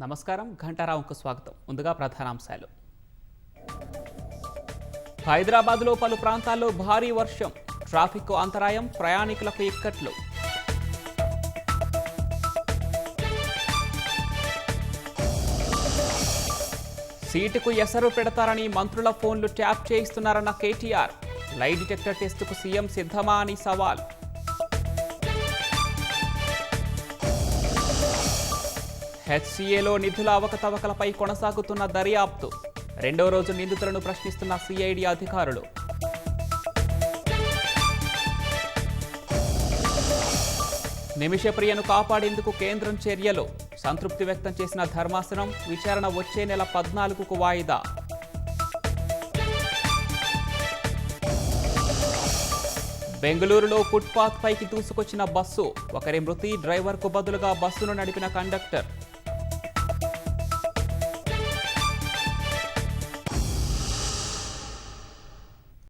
నమస్కారం. ఘంటారావుకు స్వాగతం. ముందుగా ప్రధానాంశాలు. హైదరాబాద్లో పలు ప్రాంతాల్లో భారీ వర్షం, ట్రాఫిక్ అంతరాయం, ప్రయాణికులకు ఇక్కట్లు. సీటుకు ఎసరు పెడతారని మంత్రుల ఫోన్లు tap చేయిస్తున్నారన్న KTR. Lie detector టెస్టుకు CM సిద్ధమా అని సవాల్. హెచ్సీఏలో నిధుల అవకతవకలపై కొనసాగుతున్న దర్యాప్తు. రెండో రోజు నిందితులను ప్రశ్నిస్తున్న సిఐడి అధికారులు. నిమిషప్రియను కాపాడేందుకు కేంద్రం చర్యలు. సంతృప్తి వ్యక్తం చేసిన ధర్మాసనం. విచారణ వచ్చే నెల 14కు వాయిదా. బెంగళూరులో ఫుట్పాత్ పైకి దూసుకొచ్చిన బస్సు. ఒకరి మృతి, డ్రైవర్కు బదులుగా బస్సును నడిపిన కండక్టర్.